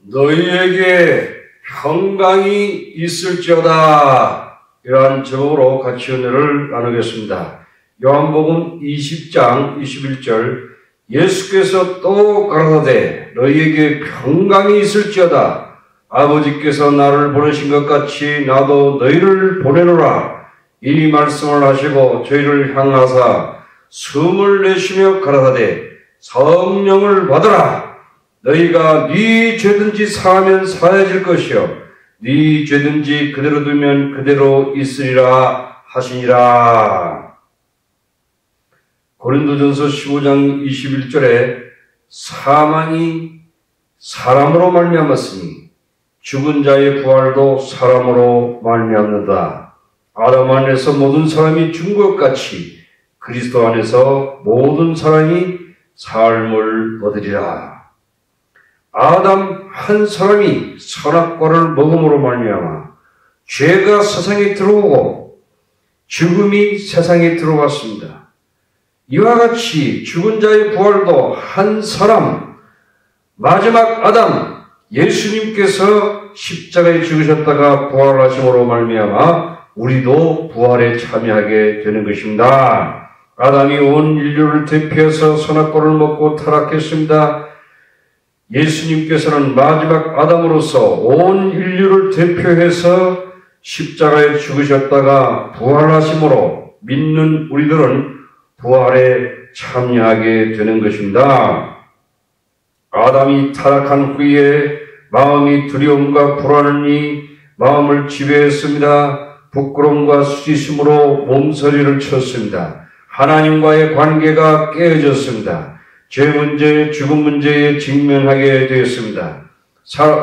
너희에게 평강이 있을지어다. 이러한 제목으로 같이 은혜를 나누겠습니다. 요한복음 20장 21절 예수께서 또 가라사대 너희에게 평강이 있을지어다. 아버지께서 나를 보내신 것 같이 나도 너희를 보내노라. 이 말씀을 하시고 저희를 향하사 숨을 내쉬며 가라사대 성령을 받으라. 너희가 네 죄든지 사하면 사해질 것이요 네 죄든지 그대로 두면 그대로 있으리라 하시니라. 고린도전서 15장 21절에 사망이 사람으로 말미암았으니 죽은 자의 부활도 사람으로 말미암는다. 아담 안에서 모든 사람이 죽은 것 같이 그리스도 안에서 모든 사람이 삶을 얻으리라. 아담 한 사람이 선악과를 먹음으로 말미암아 죄가 세상에 들어오고 죽음이 세상에 들어왔습니다. 이와 같이 죽은 자의 부활도 한 사람, 마지막 아담 예수님께서 십자가에 죽으셨다가 부활하심으로 말미암아 우리도 부활에 참여하게 되는 것입니다. 아담이 온 인류를 대표해서 선악과를 먹고 타락했습니다. 예수님께서는 마지막 아담으로서 온 인류를 대표해서 십자가에 죽으셨다가 부활하심으로 믿는 우리들은 부활에 참여하게 되는 것입니다. 아담이 타락한 후에 마음이 두려움과 불안이 마음을 지배했습니다. 부끄러움과 수치심으로 몸서리를 쳤습니다. 하나님과의 관계가 깨어졌습니다. 죄 문제, 죽음 문제에 직면하게 되었습니다.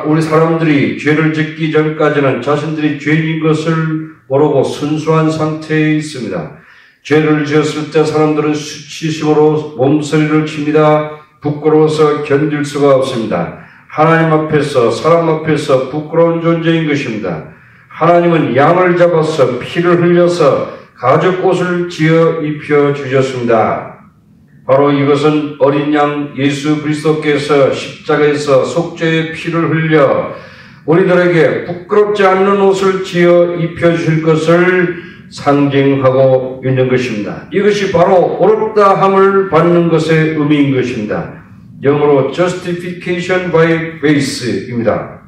우리 사람들이 죄를 짓기 전까지는 자신들이 죄인 것을 모르고 순수한 상태에 있습니다. 죄를 지었을 때 사람들은 수치심으로 몸서리를 칩니다. 부끄러워서 견딜 수가 없습니다. 하나님 앞에서, 사람 앞에서 부끄러운 존재인 것입니다. 하나님은 양을 잡아서 피를 흘려서 가죽 옷을 지어 입혀 주셨습니다. 바로 이것은 어린 양 예수 그리스도께서 십자가에서 속죄의 피를 흘려 우리들에게 부끄럽지 않는 옷을 지어 입혀주실 것을 상징하고 있는 것입니다. 이것이 바로 옳다 함을 받는 것의 의미인 것입니다. 영어로 justification by faith입니다.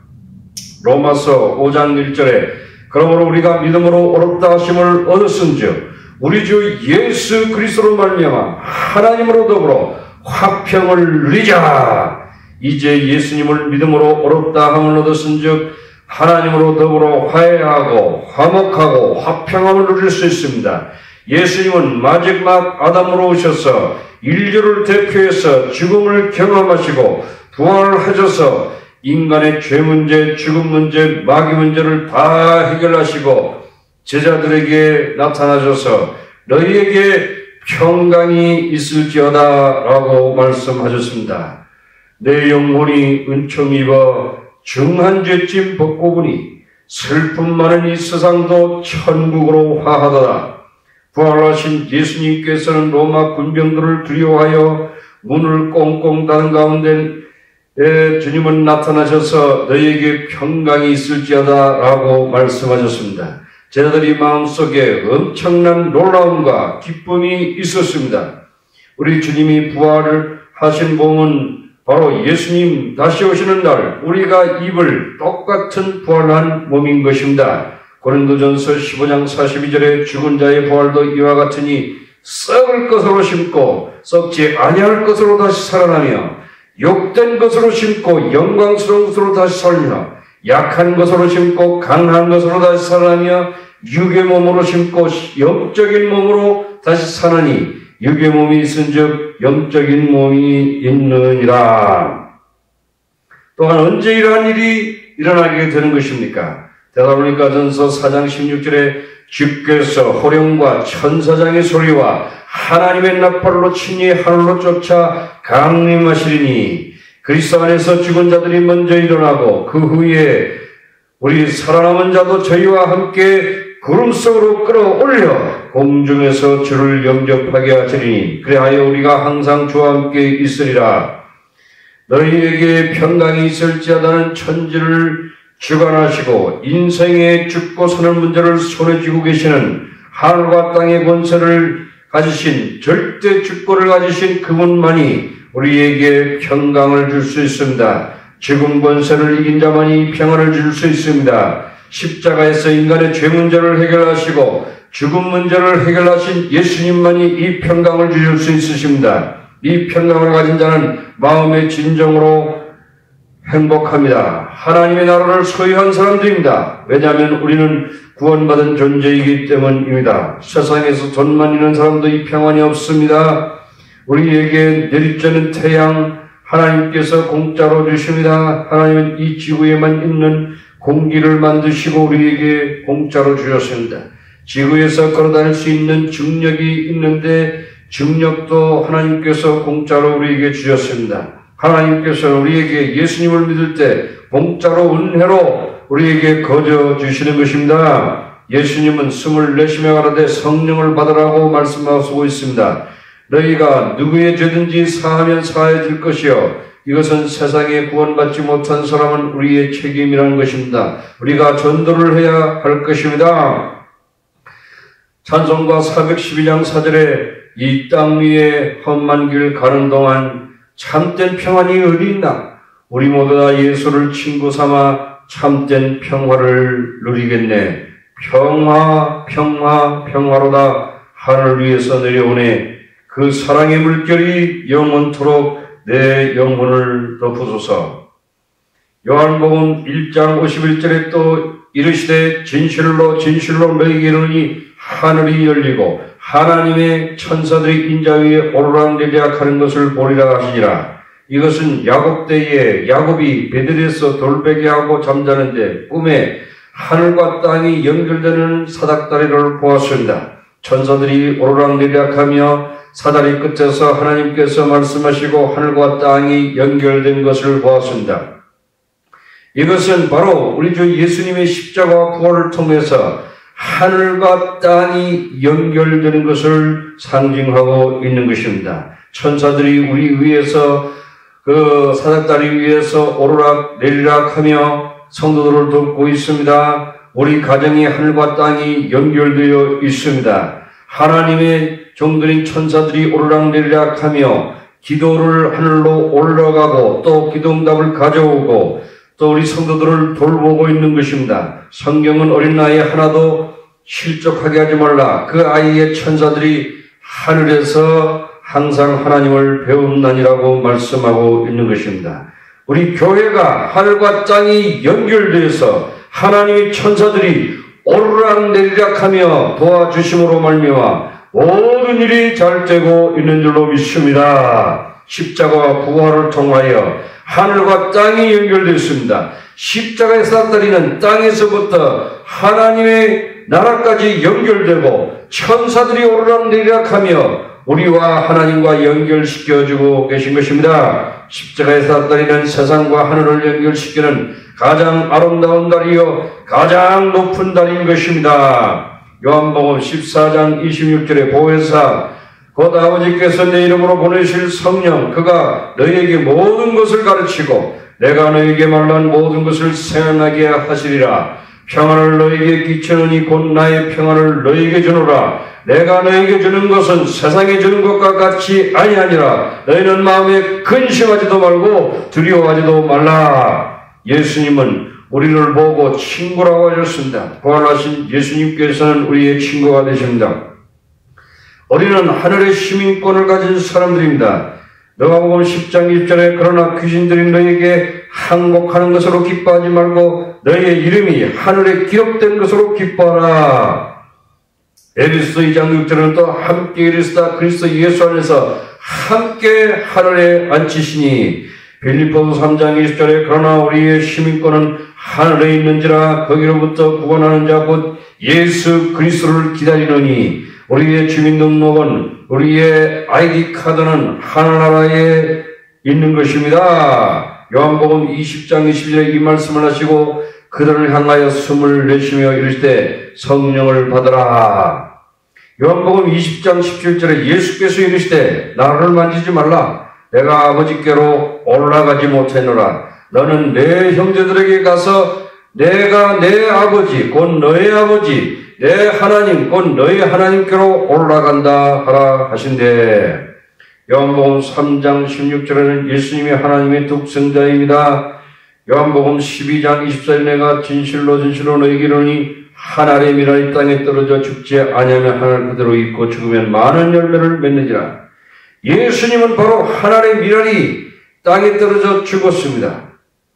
로마서 5장 1절에 그러므로 우리가 믿음으로 옳다 하심을 얻었은즉 우리 주 예수 그리스도로 말미암아 하나님으로 더불어 화평을 누리자. 이제 예수님을 믿음으로 옳다 함을 얻었은즉 하나님으로 더불어 화해하고 화목하고 화평함을 누릴 수 있습니다. 예수님은 마지막 아담으로 오셔서 인류를 대표해서 죽음을 경험하시고 부활하셔서 인간의 죄 문제, 죽음 문제, 마귀 문제를 다 해결하시고 제자들에게 나타나셔서 너희에게 평강이 있을지어다 라고 말씀하셨습니다. 내 영혼이 은총 입어 중한 죄짐 벗고 보니 슬픔 많은 이 세상도 천국으로 화하더라. 부활하신 예수님께서는 로마 군병들을 두려워하여 문을 꽁꽁 닫은 가운데 주님은 나타나셔서 너희에게 평강이 있을지어다 라고 말씀하셨습니다. 제자들이 마음속에 엄청난 놀라움과 기쁨이 있었습니다. 우리 주님이 부활을 하신 몸은 바로 예수님 다시 오시는 날 우리가 입을 똑같은 부활한 몸인 것입니다. 고린도전서 15장 42절에 죽은 자의 부활도 이와 같으니 썩을 것으로 심고 썩지 아니할 것으로 다시 살아나며 욕된 것으로 심고 영광스러운 것으로 다시 살며 약한 것으로 심고 강한 것으로 다시 살아나며 육의 몸으로 심고 영적인 몸으로 다시 사나니 육의 몸이 있은즉 영적인 몸이 있느니라. 또한 언제 이러한 일이 일어나게 되는 것입니까? 데살로니가전서 4장 16절에 주께서 호령과 천사장의 소리와 하나님의 나팔로 친히 하늘로 쫓아 강림하시리니 그리스도 안에서 죽은 자들이 먼저 일어나고 그 후에 우리 살아남은 자도 저희와 함께 구름 속으로 끌어올려 공중에서 주를 영접하게 하시리니 그리하여 우리가 항상 주와 함께 있으리라. 너희에게 평강이 있을지어다는 천지를 주관하시고 인생의 죽고 사는 문제를 손에 쥐고 계시는 하늘과 땅의 권세를 가지신 절대 주권을 가지신 그분만이 우리에게 평강을 줄 수 있습니다. 죽음 권세를 이긴 자만이 평안을 줄 수 있습니다. 십자가에서 인간의 죄 문제를 해결하시고 죽음 문제를 해결하신 예수님만이 이 평강을 주실 수 있으십니다. 이 평강을 가진 자는 마음의 진정으로 행복합니다. 하나님의 나라를 소유한 사람들입니다. 왜냐하면 우리는 구원받은 존재이기 때문입니다. 세상에서 돈만 있는 사람도 이 평안이 없습니다. 우리에게 내리쬐는 태양 하나님께서 공짜로 주십니다. 하나님은 이 지구에만 있는 공기를 만드시고 우리에게 공짜로 주셨습니다. 지구에서 걸어다닐 수 있는 중력이 있는데 중력도 하나님께서 공짜로 우리에게 주셨습니다. 하나님께서 우리에게 예수님을 믿을 때 공짜로 은혜로 우리에게 거저 주시는 것입니다. 예수님은 숨을 내쉬며 가라되 성령을 받으라고 말씀하고 있습니다. 너희가 누구의 죄든지 사하면 사해질 것이요 이것은 세상에 구원받지 못한 사람은 우리의 책임이라는 것입니다. 우리가 전도를 해야 할 것입니다. 찬송가 412장 4절에 이 땅 위에 험한 길 가는 동안 참된 평안이 어디 있나? 우리 모두 다 예수를 친구 삼아 참된 평화를 누리겠네. 평화, 평화, 평화로다 하늘 위에서 내려오네. 그 사랑의 물결이 영원토록 내 영혼을 덮으소서. 요한복음 1장 51절에 또 이르시되 진실로 진실로 너희에게 이르노니 하늘이 열리고 하나님의 천사들이 인자 위에 오르락내리락 하는 것을 보리라 하시니라. 이것은 야곱 때에 야곱이 베들에서 돌베개하고 잠자는데 꿈에 하늘과 땅이 연결되는 사닥다리를 보았습니다. 천사들이 오르락내리락하며 사다리 끝에서 하나님께서 말씀하시고 하늘과 땅이 연결된 것을 보았습니다. 이것은 바로 우리 주 예수님의 십자가와 부활을 통해서 하늘과 땅이 연결되는 것을 상징하고 있는 것입니다. 천사들이 우리 위에서 그 사닥다리 위에서 오르락 내리락 하며 성도들을 돕고 있습니다. 우리 가정이 하늘과 땅이 연결되어 있습니다. 하나님의 종들인 천사들이 오르락내리락 하며 기도를 하늘로 올라가고 또 기도응답을 가져오고 또 우리 성도들을 돌보고 있는 것입니다. 성경은 어린 나이에 하나도 실족하게 하지 말라. 그 아이의 천사들이 하늘에서 항상 하나님을 배운다니라고 말씀하고 있는 것입니다. 우리 교회가 하늘과 땅이 연결되어서 하나님의 천사들이 오르락내리락하며 도와주심으로 말미암아 모든 일이 잘 되고 있는 줄로 믿습니다. 십자가와 부활을 통하여 하늘과 땅이 연결되었습니다. 십자가의 사닥다리는 땅에서부터 하나님의 나라까지 연결되고 천사들이 오르락내리락하며 우리와 하나님과 연결시켜주고 계신 것입니다. 십자가의 사닥다리는 세상과 하늘을 연결시키는 가장 아름다운 다리요 가장 높은 다리인 것입니다. 요한복음 14장 26절에 보혜사 곧 아버지께서 내 이름으로 보내실 성령 그가 너희에게 모든 것을 가르치고 내가 너희에게 말한 모든 것을 생각나게 하시리라. 평안을 너희에게 끼치느니 곧 나의 평안을 너희에게 주노라. 내가 너희에게 주는 것은 세상에 주는 것과 같이 아니하니라. 너희는 마음에 근심하지도 말고 두려워하지도 말라. 예수님은 우리를 보고 친구라고 하셨습니다. 부활하신 예수님께서는 우리의 친구가 되십니다. 우리는 하늘의 시민권을 가진 사람들입니다. 누가복음 10장 1절에 그러나 귀신들이 너희에게 항복하는 것으로 기뻐하지 말고 너희의 이름이 하늘에 기록된 것으로 기뻐하라. 에베소서 2장 6절은 또 함께 이르시다 그리스도 예수 안에서 함께 하늘에 앉히시니 빌립보서 3장 20절에 그러나 우리의 시민권은 하늘에 있는지라 거기로부터 구원하는 자 곧 예수 그리스도를 기다리노니 우리의 주민등록은 우리의 아이디 카드는 하늘나라에 있는 것입니다. 요한복음 20장 20절에 이 말씀을 하시고 그들을 향하여 숨을 내쉬며 이르시되 성령을 받으라. 요한복음 20장 17절에 예수께서 이르시되 나를 만지지 말라. 내가 아버지께로 올라가지 못했노라. 너는 내 형제들에게 가서 내가 내 아버지 곧 너의 아버지 내 하나님 곧 너의 하나님께로 올라간다 하라 하신대. 요한복음 3장 16절에는 예수님이 하나님의 독생자입니다. 요한복음 12장 24절 내가 진실로 진실로 너희에게 이르노니 한 알의 미랄이 땅에 떨어져 죽지 아니하면 한 알 그대로 있고 죽으면 많은 열매를 맺느니라. 예수님은 바로 한 알의 미랄이 땅에 떨어져 죽었습니다.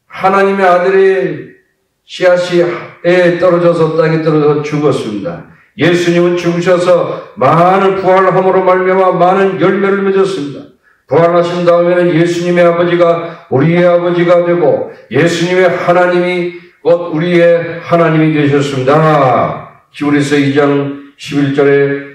하나님의 아들의 씨앗이 떨어져서 땅에 떨어져 죽었습니다. 예수님은 죽으셔서 많은 부활함으로 말미암아 많은 열매를 맺었습니다. 부활하신 다음에는 예수님의 아버지가 우리의 아버지가 되고 예수님의 하나님이 곧 우리의 하나님이 되셨습니다. 히브리서 2장 11절에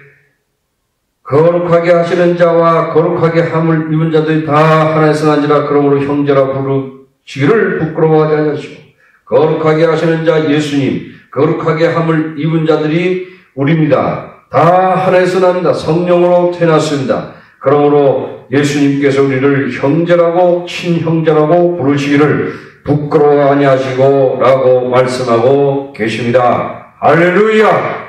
거룩하게 하시는 자와 거룩하게 함을 입은 자들이 다 하나에서 난지라. 그러므로 형제라 부르시기를 부끄러워하지 않으시고 거룩하게 하시는 자 예수님, 거룩하게 함을 입은 자들이 우리입니다. 다 하나에서 납니다. 성령으로 태어났습니다. 그러므로 예수님께서 우리를 형제라고 친형제라고 부르시기를 부끄러워하지 아니하시고 라고 말씀하고 계십니다. 할렐루야!